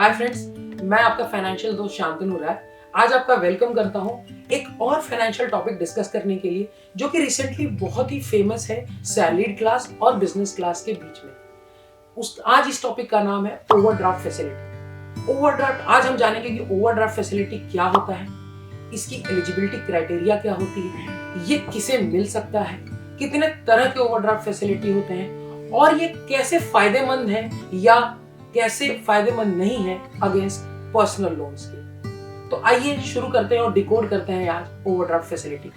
Hi friends, मैं आपका financial दोस्त शांतनु राय आज आपका वेलकम करता हूं एक और फाइनेंशियल टॉपिक डिस्कस करने के लिए जो कि रिसेंटली बहुत ही फेमस है सैलरीड क्लास और बिजनेस क्लास के बीच में। आज इस टॉपिक का नाम है ओवरड्राफ्ट फैसिलिटी। ओवरड्राफ्ट आज हम जानेंगे कि ओवरड्राफ्ट फैसिलिटी क्या होता है, इसकी एलिजिबिलिटी क्राइटेरिया क्या होती है, ये किसे मिल सकता है, कितने तरह के ओवरड्राफ्ट फैसिलिटी होते हैं और ये कैसे फायदेमंद है या कैसे फायदेमंद नहीं है अगेंस्ट पर्सनल लोन्स के। तो आइए शुरू करते हैं और डिकोड करते हैं आज ओवरड्राफ्ट फैसिलिटी।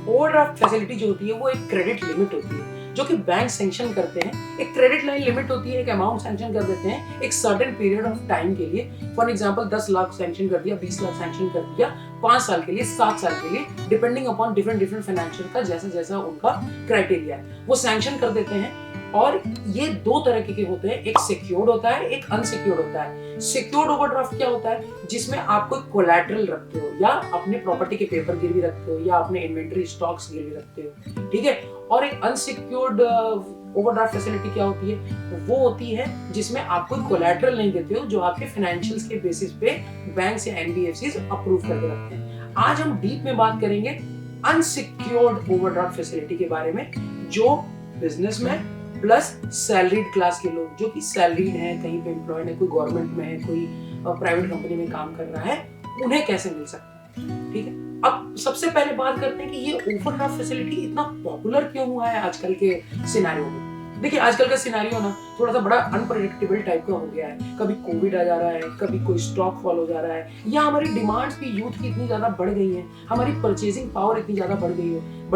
ओवरड्राफ्ट फैसिलिटी जो होती है वो एक क्रेडिट लिमिट होती है जो कि बैंक सैंक्शन करते हैं। एक क्रेडिट लाइन लिमिट होती है, एक अमाउंट सैंक्शन कर देते हैं एक सर्टेन पीरियड ऑफ टाइम के लिए। फॉर एग्जांपल 10 लाख सैंक्शन कर दिया, 20 लाख सैंक्शन कर दिया, 5 साल के लिए, 7 साल के लिए, डिपेंडिंग अपॉन डिफरेंट फाइनेंशियल का जैसा जैसा उनका क्राइटेरिया है वो सैंक्शन कर देते हैं। और ये दो तरह के होते हैं, एक सिक्योर्ड होता है, एक अनसिक्योर्ड होता है। सिक्योर्ड ओवरड्राफ्ट क्या होता है? जिसमें आप कोई कोलैटरल रखते हो या अपने प्रॉपर्टी के पेपर गिरवी रखते हो या अपने इन्वेंटरी स्टॉक्स गिरवी रखते हो, ठीक है। और एक अनसिक्योर्ड ओवरड्राफ्ट फैसिलिटी क्या होती है? वो होती है जिसमें आप कोई कोलैटरल नहीं देते हो, जो आपके फाइनेंशियल्स के बेसिस पे बैंक या एनबीएफसीज अप्रूव करके रखते हैं। आज हम डीप में बात करेंगे अनसिक्योर्ड ओवरड्राफ्ट फैसिलिटी के बारे में, जो बिजनेसमैन प्लस सैलरीड क्लास के लोग जो कि सैलरीड है, कहीं पे एम्प्लॉयड है, कोई गवर्नमेंट में है, कोई प्राइवेट कंपनी में काम कर रहा है, उन्हें कैसे मिल सकता है, ठीक है। अब सबसे पहले बात करते हैं कि ये ओवरड्राफ्ट फैसिलिटी इतना पॉपुलर क्यों हुआ है आजकल के सिनेरियो में। देखिए आजकल का सिनेरियो ना थोड़ा सा बड़ा अनप्रेडिक्टेबल टाइप का हो गया है। कभी कोविड आ जा रहा है, कभी कोई स्टॉक फॉल हो जा रहा है, या हमारी डिमांड्स भी यूथ की इतनी ज्यादा बढ़ गई है, हमारी परचेजिंग पावर इतनी ज्यादा बढ़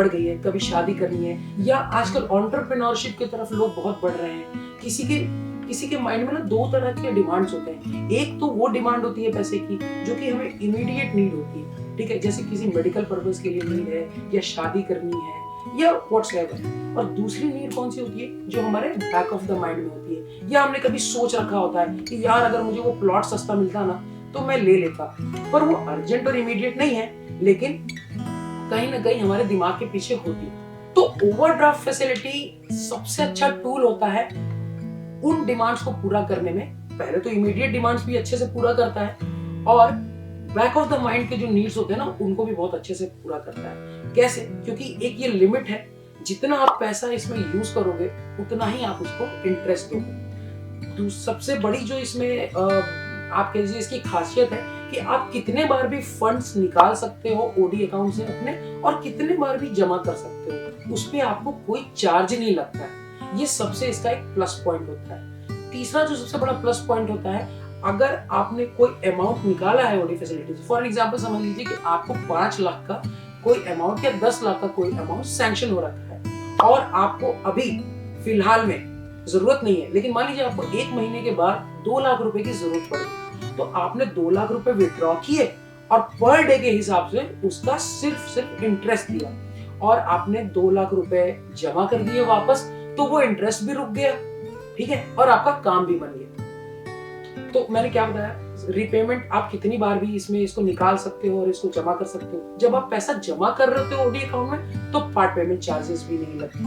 गई है। कभी शादी करनी है, या आजकल एंटरप्रेन्योरशिप की तरफ लोग बहुत बढ़ रहे हैं। किसी के माइंड में ना दो तरह के डिमांड्स होते हैं। एक तो वो डिमांड होती है पैसे की जो कि हमें इमीडिएट नीड होती है, ठीक है, जैसे किसी मेडिकल पर्पस के लिए नीड है या शादी करनी है या व्हाट्सएवर। और दूसरी नीड कौन सी होती है? जो हमारे बैक ऑफ द माइंड में होती है, या हमने कभी सोच रखा होता है कि यार अगर मुझे वो प्लॉट सस्ता मिलता ना तो मैं ले लेता, पर वो अर्जेंट और इमीडिएट नहीं है, लेकिन कहीं ना कहीं हमारे दिमाग के पीछे होती है। तो ओवरड्राफ्ट फैसिलिटी सबसे अच्छा टूल होता है उन डिमांड्स को पूरा करने में। पहले तो इमीडिएट डिमांड्स भी अच्छे से पूरा करता है और बैक ऑफ द माइंड के जो नीड्स होते हैं ना उनको भी बहुत अच्छे से पूरा करता है। कैसे? क्योंकि एक ये लिमिट है, जितना आप पैसा इसमें यूज करोगे उतना ही आप उसको इंटरेस्ट दोगे। सबसे बड़ी जो इसमें आप कह लीजिए इसकी खासियत है कि आप कितने बार भी फंड्स निकाल सकते हो ओडी अकाउंट से अपने, और कितने बार भी जमा कर सकते हो, उस पे आपको कोई चार्ज नहीं लगता है। ये सबसे इसका एक प्लस पॉइंट होता है। तीसरा जो सबसे बड़ा प्लस पॉइंट होता है, अगर आपने कोई अमाउंट निकाला है ओडी फैसिलिटी से, फॉर एग्जांपल समझ लीजिए कि आपको 5 लाख का कोई अमाउंट या 10 लाख का कोई अमाउंट सैंक्शन हो रखा है और आपको अभी फिलहाल में जरूरत नहीं है, लेकिन मान लीजिए आपको 1 महीने के बाद 2 लाख रुपए की जरूरत पड़ी, तो आपने 2 लाख रुपए विड्रॉ किए और पर डे के हिसाब से उसका सिर्फ इंटरेस्ट दिया और आपने 2 लाख रुपए जमा कर दिए वापस, तो वो इंटरेस्ट भी रुक गया, ठीक है, और आपका काम भी बन गया। तो मैंने क्या बताया, रीपेमेंट आप कितनी बार भी इसको निकाल सकते हो और इसको जमा कर सकते हो। जब आप पैसा जमा कर रहे हो ओडी अकाउंट में तो पार्ट पेमेंट चार्जेस भी नहीं लगते।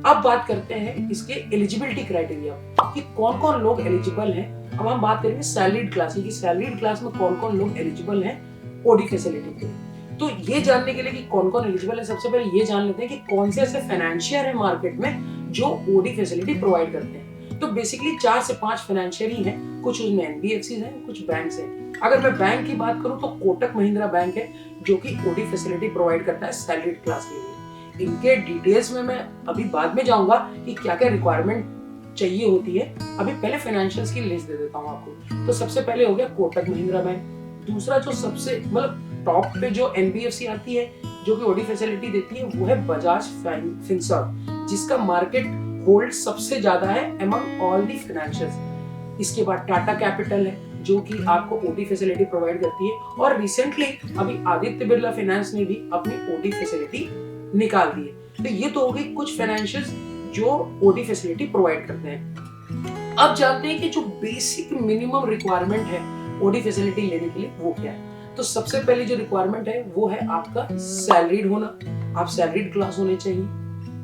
अब बात करते हैं इसके एलिजिबिलिटी क्राइटेरिया कि कौन कौन लोग एलिजिबल हैं। अब हम बात करेंगे सैलरीड क्लास की, सैलरीड क्लास में कौन कौन लोग एलिजिबल हैं ओडी फैसिलिटी के। तो ये जानने के लिए कि कौन कौन एलिजिबल है, सबसे पहले ये जान लेते हैं कि कौन से ऐसे फाइनेंशियर है मार्केट में जो ओडी फैसिलिटी प्रोवाइड करते हैं। तो बेसिकली 4 से 5 फाइनेंशियर ही हैं, कुछ उसमें एनबीएफसीज हैं, कुछ बैंक्स हैं। अगर मैं बैंक की बात करूं तो कोटक महिंद्रा बैंक है जो कि ओडी फैसिलिटी प्रोवाइड करता है सैलरीड क्लास के लिए। इनके डिटेल्स में मैं अभी बाद में जाऊंगा कि क्या क्या रिक्वायरमेंट चाहिए होती है। अभी पहले फाइनेंशियल्स की लिस्ट दे देता हूं आपको। तो सबसे पहले हो गया कोटक महिंद्रा बैंक। दूसरा जो सबसे टॉप पे जो एनबीएफसी आती है जो कि ओडी फैसिलिटी देती है वो है बजाज फिनसर्व, जिसका मार्केट होल्ड सबसे ज्यादा है अमंग ऑल दी फाइनेंशियल्स। इसके बाद टाटा कैपिटल है जो कि आपको ओडी फैसिलिटी प्रोवाइड करती है, और रिसेंटली अभी आदित्य बिरला फाइनेंस ने भी अपनी ओडी फैसिलिटी निकाल दी है। तो ये तो हो गई कुछ फाइनेंशियल्स जो ओडी फैसिलिटी प्रोवाइड करते हैं। अब जानते हैं कि जो बेसिक मिनिमम रिक्वायरमेंट है ओडी फैसिलिटी लेने के लिए वो क्या है। तो सबसे पहली जो रिक्वायरमेंट है वो है आपका सैलरीड होना, आप सैलरीड क्लास होने चाहिए।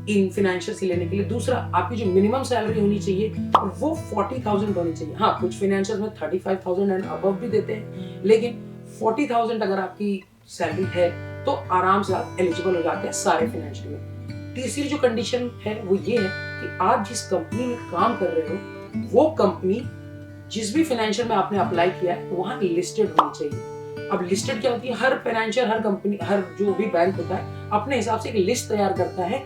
इन फाइनेंशियल से लेने के लिए। दूसरा, आपकी जो मिनिमम सैलरी होनी चाहिए वो 40,000 होनी चाहिए। हाँ, कुछ फाइनेंशियल में 35,000 एंड अबव भी देते हैं, लेकिन 40,000 अगर आपकी सैलरी है तो आराम से आप एलिजिबल हो जाते हैं सारे फाइनेंशियल में। तीसरी जो कंडीशन है वो ये है कि आप जिस कंपनी में काम कर रहे हो वो कंपनी जिस भी फाइनेंशियल में आपने अप्लाई किया है वहां लिस्टेड होनी चाहिए। अब लिस्टेड क्या होती है, हर फाइनेंशियल, हर कंपनी, हर जो भी बैंक होता है अपने हिसाब से एक लिस्ट तैयार करता है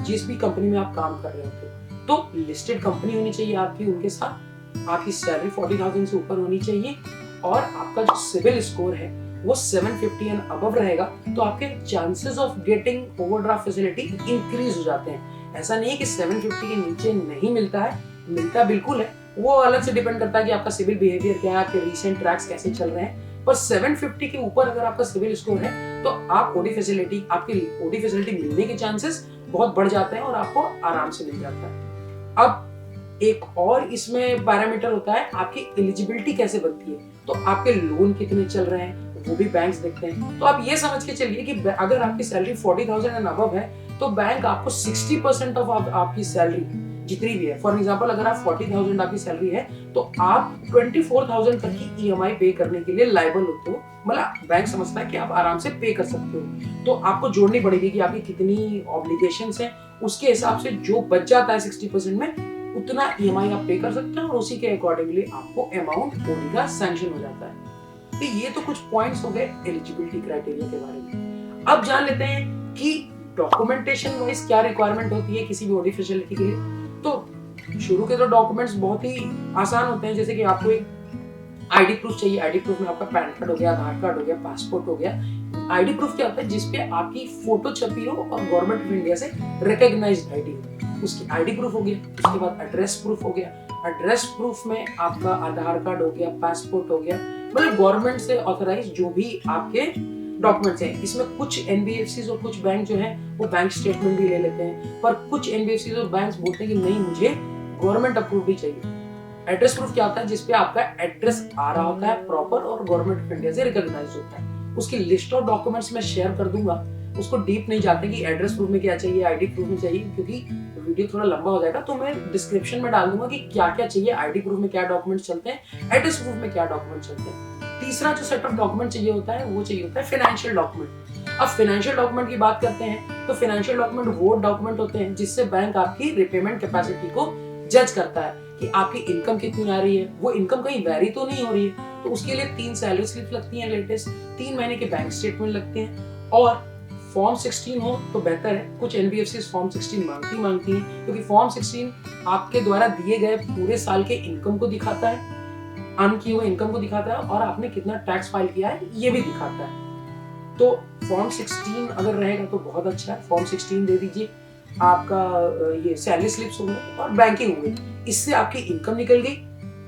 जिस भी कंपनी में आप काम कर रहे होते हो। तो लिस्टेड कंपनी होनी चाहिए आपकी, उनके साथ आपकी सैलरी 40,000 से ऊपर होनी चाहिए और आपका जो सिविल स्कोर है वो 750 एंड अबव रहेगा, तो आपके chances of getting overdraft facility increase हो जाते हैं। ऐसा नहीं है कि 750 के नीचे नहीं मिलता है, मिलता बिल्कुल है, वो अलग से डिपेंड करता है कि आपका सिविल बिहेवियर क्या है, आपके रीसेंट ट्रैक्स कैसे चल रहे हैं। पर 750 के ऊपर अगर आपका सिविल स्कोर है तो आप ओडी फैसिलिटी, आपकी ओडी फैसिलिटी मिलने के चांसेस बहुत बढ़ जाते हैं और आपको आराम से मिल जाता है। अब एक और इसमें पैरामीटर होता है आपकी एलिजिबिलिटी कैसे बनती है, तो आपके लोन कितने चल रहे हैं वो भी बैंक्स देखते हैं। तो आप ये समझ के चलिए कि अगर आपकी सैलरी 40,000 एंड अबव है तो बैंक आपको 60% ऑफ आपकी सैलरी जितनी भी है, फॉर एग्जांपल अगर आप 40,000 आपकी सैलरी है तो आप 24,000 तक की ईएमआई पे करने के लिए लायबल होते हो। मतलब बैंक समझता है कि आप आराम से पे कर सकते हो, तो आपको जोड़नी पड़ेगी कि आपकी कितनी ऑब्लिगेशंस हैं, उसके हिसाब से जो बच जाता है 60% में उतना ईएमआई आप पे कर सकते हैं और उसी के अकॉर्डिंगली आपको अमाउंट ओडी का सैंक्शन हो जाता है। तो ये तो कुछ पॉइंट्स हो गए एलिजिबिलिटी क्राइटेरिया के बारे में। अब जान लेते हैं कि डॉक्यूमेंटेशन वाइज क्या रिक्वायरमेंट होती है किसी भी ओडी फैसिलिटी के लिए। तो शुरू के तो डॉक्यूमेंट्स बहुत ही आसान होते हैं, जैसे कि आपको एक आईडी प्रूफ चाहिए। आईडी प्रूफ में आपका पैन कार्ड हो गया, आधार कार्ड हो गया, पासपोर्ट हो गया। आईडी प्रूफ क्या होता है, जिसपे आपकी फोटो छपी हो और गवर्नमेंट ऑफ इंडिया से रिकॉग्नाइज्ड आईडी हो, उसकी आईडी प्रूफ हो गया। उसके बाद एड्रेस प्रूफ हो गया। एड्रेस प्रूफ में आपका आधार कार्ड हो गया, पासपोर्ट हो गया, मतलब गवर्नमेंट से ऑथराइज जो भी आपके डॉक्यूमेंट्स हैं। इसमें कुछ एनबीएफसी और कुछ बैंक जो है वो बैंक स्टेटमेंट भी ले लेते हैं, पर कुछ एनबीएफसी और बैंक बोलते हैं कि नहीं, मुझे गवर्नमेंट अप्रूव ही चाहिए। एड्रेस प्रूफ क्या होता है, जिसपे आपका एड्रेस आ रहा होता है प्रॉपर और गवर्नमेंट ऑफ इंडिया से रिकॉग्नाइज होता है। उसकी लिस्ट ऑफ डॉक्यूमेंट्स मैं शेयर कर दूंगा, उसको डीप नहीं जाते कि एड्रेस प्रूफ में क्या चाहिए, आईडी प्रूफ में चाहिए, क्योंकि वीडियो थोड़ा लंबा हो जाएगा, तो मैं डिस्क्रिप्शन में डाल दूंगा कि क्या क्या चाहिए। आईडी प्रूफ में क्या डॉक्यूमेंट्स चलते हैं, एड्रेस प्रूफ में क्या डॉक्यूमेंट चलते हैं। तीसरा जो सेट ऑफ डॉक्यूमेंट चाहिए होता है वो चाहिए होता है फाइनेंशियल डॉक्यूमेंट। अब फाइनेंशियल डॉक्यूमेंट की बात करते हैं तो फाइनेंशियल डॉक्यूमेंट वो डॉक्यूमेंट होते हैं जिससे बैंक आपकी रिपेमेंट कैपेसिटी को जज करता है कि आपकी इनकम कितनी आ रही है, वो इनकम कहीं वेरी तो नहीं हो रही है। तो उसके लिए 3 सैलरी स्लिप लगती हैं लेटेस्ट, 3 महीने के बैंक स्टेटमेंट लगते हैं और फॉर्म 16 हो तो बेहतर है। कुछ एनबीएफसी फॉर्म 16 मांगती हैं क्योंकि फॉर्म 16 आपके द्वारा दिए गए पूरे साल के इनकम को दिखाता है, अर्न किए हुए इनकम को दिखाता है और आपने कितना टैक्स फाइल किया है ये भी दिखाता है। तो फॉर्म 16 अगर रहेगा तो बहुत अच्छा है, फॉर्म 16 दे दीजिए। आपका ये सैलरी स्लिप्स हो गए और बैंकिंग हो गई, इससे आपकी इनकम निकल गई,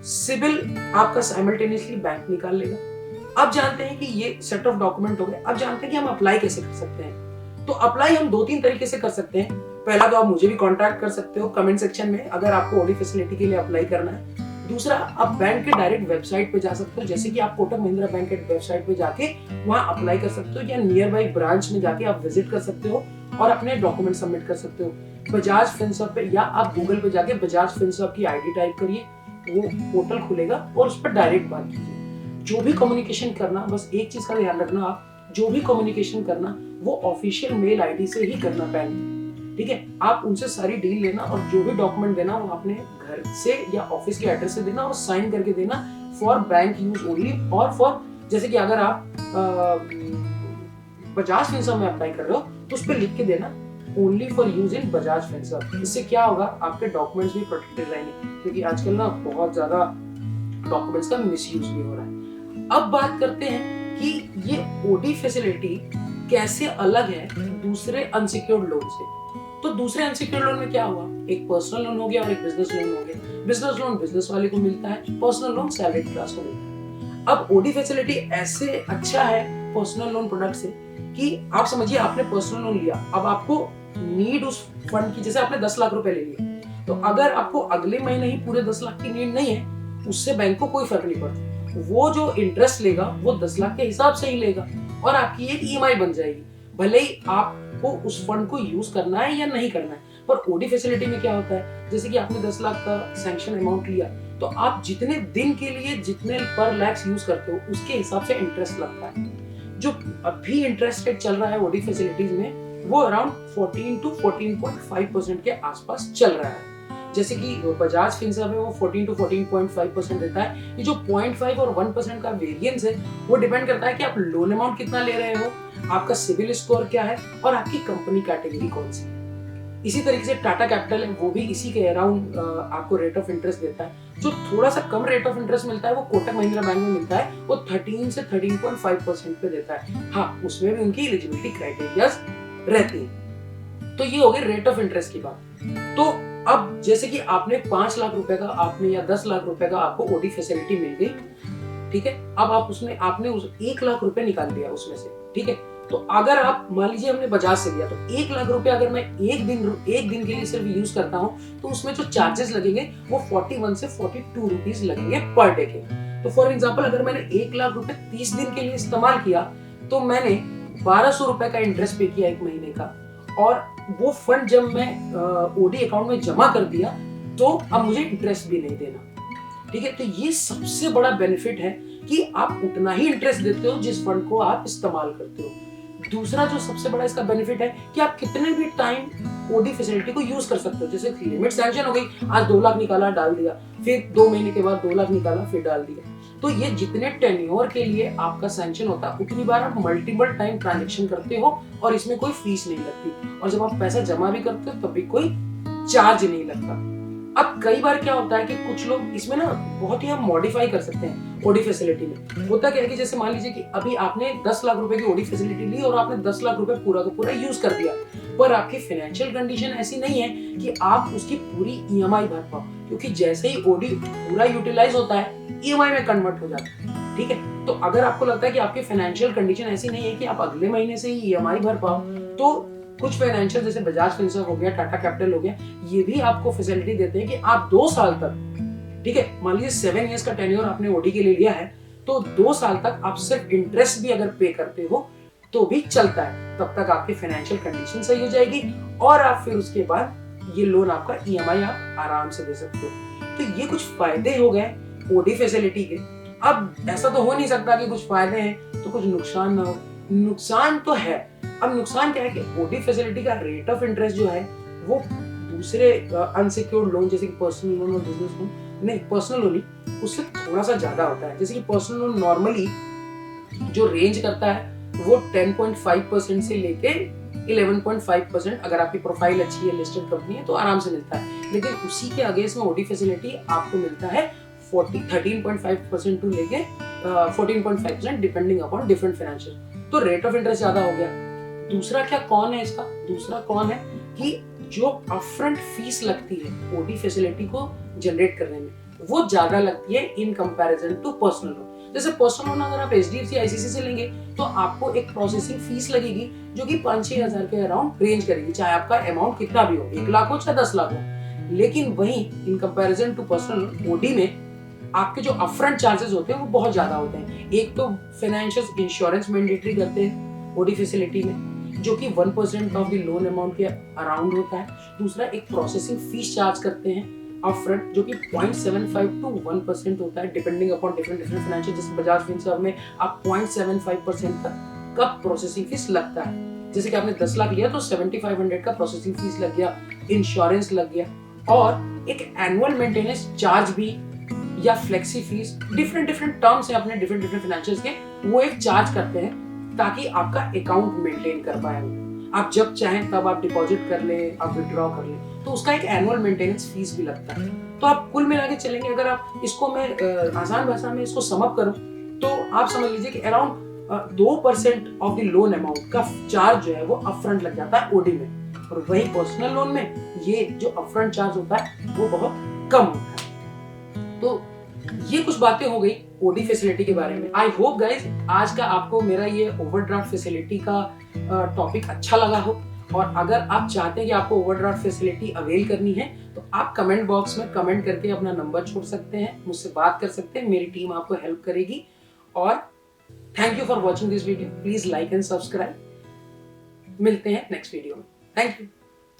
सिविल आपका साइमल्टेनियसली बैंक निकाल लेगा। अब जानते हैं कि ये सेट ऑफ डॉक्यूमेंट हो गए। अब जानते हैं कि हम अप्लाई कैसे कर सकते हैं। तो अप्लाई हम 2-3 तरीके से कर सकते हैं। पहला तो आप मुझे भी कांटेक्ट कर सकते हो कमेंट सेक्शन में अगर आपको ओडी फैसिलिटी के लिए अप्लाई करना है। दूसरा, आप बैंक के डायरेक्ट वेबसाइट पे जा सकते हो, जैसे कि आप कोटक महिंद्रा बैंक के वेबसाइट पे जाके वहां अप्लाई कर सकते हो या नियर बाई ब्रांच में जाके आप विजिट कर सकते हो और अपने डॉक्यूमेंट सबमिट कर सकते हो। बजाज फिनसर्व पे या आप गूगल पे जाके बजाज फिनसर्व की आईडी टाइप करिए, वो पोर्टल खुलेगा और उस पर डायरेक्ट बात कीजिए। जो भी कम्युनिकेशन करना, बस एक चीज का ध्यान रखना, आप जो भी कम्युनिकेशन करना वो ऑफिशियल मेल आईडी से ही करना बैंक, ठीक है। आप उनसे सारी डील लेना और जो भी डॉक्यूमेंट देना वो अपने घर से या ऑफिस के एड्रेस से देना और साइन करके देना फॉर बैंक यूज ओनली। और फॉर जैसे कि अगर आप बजाज फिनसर्व में अप्लाई कर रहे हो तो उस पर लिख के देना only for use in Bajaj Finserv. इससे क्या होगा, आपके डॉक्यूमेंट्स भी प्रोटेक्टेड रहेंगे, क्योंकि आजकल ना बहुत ज्यादा डॉक्यूमेंट्स का मिसयूज भी हो रहा है। अब बात करते हैं कि ये ओडी फैसिलिटी कैसे अलग है दूसरे अनसिक्योर्ड लोन से। तो दूसरे अनसिक्योर्ड लोन में क्या हुआ, एक पर्सनल लोन हो गया और एक बिजनेस लोन हो गया। बिजनेस लोन बिजनेस वाले को मिलता है, पर्सनल लोन सैलरीड क्लास को मिलता है। अब ओडी फैसिलिटी ऐसे अच्छा है पर्सनल लोन प्रोडक्ट से कि आप समझिए आपने पर्सनल लोन लिया, अब आपको नीड उस फंड की, जैसे आपने 10 लाख रुपए ले लिए, तो अगर आपको अगले महीने ही पूरे 10 लाख की नीड नहीं है, उससे बैंक को कोई फर्क नहीं पड़ता। वो जो इंटरेस्ट लेगा वो 10 लाख के हिसाब से ही लेगा और आपकी एक ईएमआई बन जाएगी, भले ही आपको उस फंड को यूज करना है या नहीं करना है। पर ओडी फैसिलिटी में क्या होता है, जैसे कि आपने 10 लाख का सैंक्शन अमाउंट लिया, तो आप जितने दिन के लिए जितने पर लैक्स यूज करते हो उसके हिसाब से इंटरेस्ट लगता है। जो अभी इंटरेस्ट रेट चल रहा है ओडी फैसिलिटीज में वो अराउंड 14 to 14.5% के आसपास चल रहा है। जैसे कि बजाज फिनसर्व में वो 14 to 14.5% देता है। ये जो 0.5 और 1% का वेरिएंस है वो डिपेंड करता है कि आप लोन अमाउंट कितना ले रहे हो, आपका सिविल स्कोर क्या है और आपकी कंपनी कैटेगरी कौन सी है। इसी तरीके से टाटा कैपिटल है, वो भी इसी के अराउंड आपको रेट ऑफ इंटरेस्ट देता है। जो थोड़ा सा कम रेट ऑफ इंटरेस्ट मिलता है वो कोटक महिंद्रा बैंक में मिलता है, वो 13 से 13.5% पे देता है। हाँ, उसमें भी उनकी एलिजिबिलिटी क्राइटेरियाज रहती है। तो ये हो गई रेट ऑफ इंटरेस्ट की बात। तो अब जैसे कि आपने 5 लाख रुपए का आपने या 10 लाख रुपए का आपको ओडी फैसिलिटी मिल गई, ठीक है। अब आपने उस 1 लाख रुपए निकाल लिया उसमें से, ठीक है। तो अगर आप मान लीजिए हमने बजाज से लिया, तो 1 लाख रुपए अगर मैं एक दिन के लिए सिर्फ यूज करता हूँ तो उसमें जो चार्जेस लगेंगे वो 41 से 42 रुपीज लगेंगे पर डे के। तो फॉर एग्जांपल अगर मैंने 1 लाख रुपए 30 दिन के लिए इस्तेमाल किया तो मैंने 1200 रुपए का इंटरेस्ट पे किया 1 महीने का, और वो फंड जब मैं ओडी अकाउंट में जमा कर दिया तो अब मुझे इंटरेस्ट भी नहीं देना, ठीक है। तो ये सबसे बड़ा बेनिफिट है कि आप उतना ही इंटरेस्ट देते हो जिस फंड को आप इस्तेमाल करते हो। दूसरा जो सबसे बड़ा इसका बेनिफिट है कि आप कितने भी टाइम ओडी फैसिलिटी को यूज कर सकते हो। जैसे लिमिट सैंक्शन हो गई, आज 2 लाख निकाला डाल दिया, फिर 2 महीने के बाद 2 लाख निकाला फिर डाल दिया। तो ये जितने टेन्योर के लिए आपका सैंक्शन होता है उतनी बार आप मल्टीपल टाइम ट्रांजैक्शन करते हो और इसमें कोई फीस नहीं लगती, और जब आप पैसा जमा भी करते हो तब भी कोई चार्ज नहीं लगता। अब कई बार क्या होता है कि कुछ लोग इसमें ना बहुत ही हम मॉडिफाई कर सकते हैं ओडी फैसिलिटी में। होता क्या है कि जैसे मान लीजिए कि अभी आपने 10 लाख रुपए की ओडी फैसिलिटी ली और आपने 10 लाख रुपए पूरा का पूरा यूज कर दिया, पर आपकी फाइनेंशियल कंडीशन ऐसी नहीं है कि आप उसकी पूरी ईएमआई भर पाओ, क्योंकि जैसे ही ओडी पूरा यूटिलाइज होता है ईएमआई में कन्वर्ट हो जाता है, ठीक है। तो अगर आपको लगता है कि आपकी फाइनेंशियल कंडीशन ऐसी नहीं है कि आप अगले महीने से ही ईएमआई भर पाओ, तो कुछ फाइनेंशियल जैसे बजाज फिनसर्व हो गया, टाटा कैपिटल हो गया, ये भी आपको फैसिलिटी देते हैं कि आप 2 साल तक, ठीक है, मान लीजिए 7 इयर्स का टेन्योर आपने ओडी के लिए लिया है, तो 2 साल तक आप सिर्फ इंटरेस्ट भी अगर पे करते हो तो भी चलता है। तब तक आपकी फाइनेंशियल कंडीशन सही हो जाएगी और आप फिर उसके बाद ये लोन आपका ईएमआई आप आराम से दे सकते हो। तो ये कुछ फायदे हो गए ओडी फैसिलिटी के। अब ऐसा तो हो नहीं सकता कि कुछ फायदे हैं तो कुछ नुकसान ना हो, नुकसान तो है। अब नुकसान क्या है कि ओडी फैसिलिटी का रेट ऑफ इंटरेस्ट जो है वो दूसरे अनसिक्योर्ड लोन जैसे कि पर्सनल लोन और बिजनेस लोन, नहीं पर्सनल लोन ही, उससे थोड़ा सा ज्यादा होता है। जैसे कि पर्सनल लोन नॉर्मली जो रेंज करता है वो 10.5% से लेके 11.5%, अगर आपकी प्रोफाइल अच्छी है, लिस्टेड कंपनी है, तो आराम से मिलता है। लेकिन उसी के अगेंस्ट में ओडी फैसिलिटी आपको मिलता है 13.5% टू लेके 14.5% डिपेंडिंग अपॉन डिफरेंट फाइनेंशियल। तो रेट ऑफ इंटरेस्ट ज्यादा हो गया। दूसरा क्या कौन है इसका, दूसरा कौन है कि जो अपफ्रंट फीस लगती है ओडी फैसिलिटी को जनरेट करने में वो ज्यादा लगती है in comparison to personal loan. जैसे पर्सनल लोन अगर आप एचडीएफसी आईसीसी से लेंगे तो आपको एक प्रोसेसिंग फीस लगेगी जो कि 5-6 हजार के अराउंड रेंज करेगी, चाहे आपका अमाउंट कितना भी हो, 1 लाख हो चाहे 10 लाख हो। लेकिन वहीं in comparison to personal OD में आपके जो अपफ्रंट चार्जेस होते हैं वो बहुत ज्यादा होते हैं। एक तो फाइनेंशियल इंश्योरेंस मैंडेटरी करते हैं ओडी फैसिलिटी में जो कि 1% ऑफ द लोन अमाउंट के अराउंड होता है। दूसरा एक प्रोसेसिंग फीस चार्ज करते हैं अपफ्रंट जो कि 0.75 to 1% होता है डिपेंडिंग अपॉन डिफरेंट फाइनेंशियल। जैसे बजाज फिनसर्व में आप 0.75% का प्रोसेसिंग फीस लगता है। जैसे कि आपने 10 लाख लिया तो 7500 का प्रोसेसिंग फीस लग गया, इंश्योरेंस लग गया, और एक एनुअल मेंटेनेंस चार्ज भी या फ्लेक्सी फीस, डिफरेंट टर्म्स है अपने डिफरेंट फाइनेंशियल्स के, वो एक चार्ज करते हैं ताकि आपका अकाउंट मेंटेन कर पाए। आप जब चाहें तब आप डिपॉजिट कर ले, आप विड्रॉ कर ले, तो उसका एक एनुअल मेंटेनेंस फीस भी लगता है। तो आप कुल मिला के चलेंगे, अगर आप इसको मैं आसान भाषा में इसको सम अप करूं तो आप समझ लीजिए कि around 2% of the loan amount का चार्ज जो है वो अपफ्रंट लग जाता है ओडी में, और वही पर्सनल लोन में ये जो अपफ्रंट चार्ज होता है वो बहुत कम होता है। तो ये कुछ बातें हो गई ओडी फैसिलिटी के बारे में। आई होप गाइज आज का आपको मेरा ये ओवरड्राफ्ट फैसिलिटी का टॉपिक अच्छा लगा हो, और अगर आप चाहते हैं कि आपको ओवरड्राफ्ट फैसिलिटी अवेल करनी है तो आप कमेंट बॉक्स में कमेंट करके अपना नंबर छोड़ सकते हैं, मुझसे बात कर सकते हैं, मेरी टीम आपको हेल्प करेगी। और thank you for watching this video, please like and subscribe. मिलते हैं नेक्स्ट वीडियो में, थैंक यू।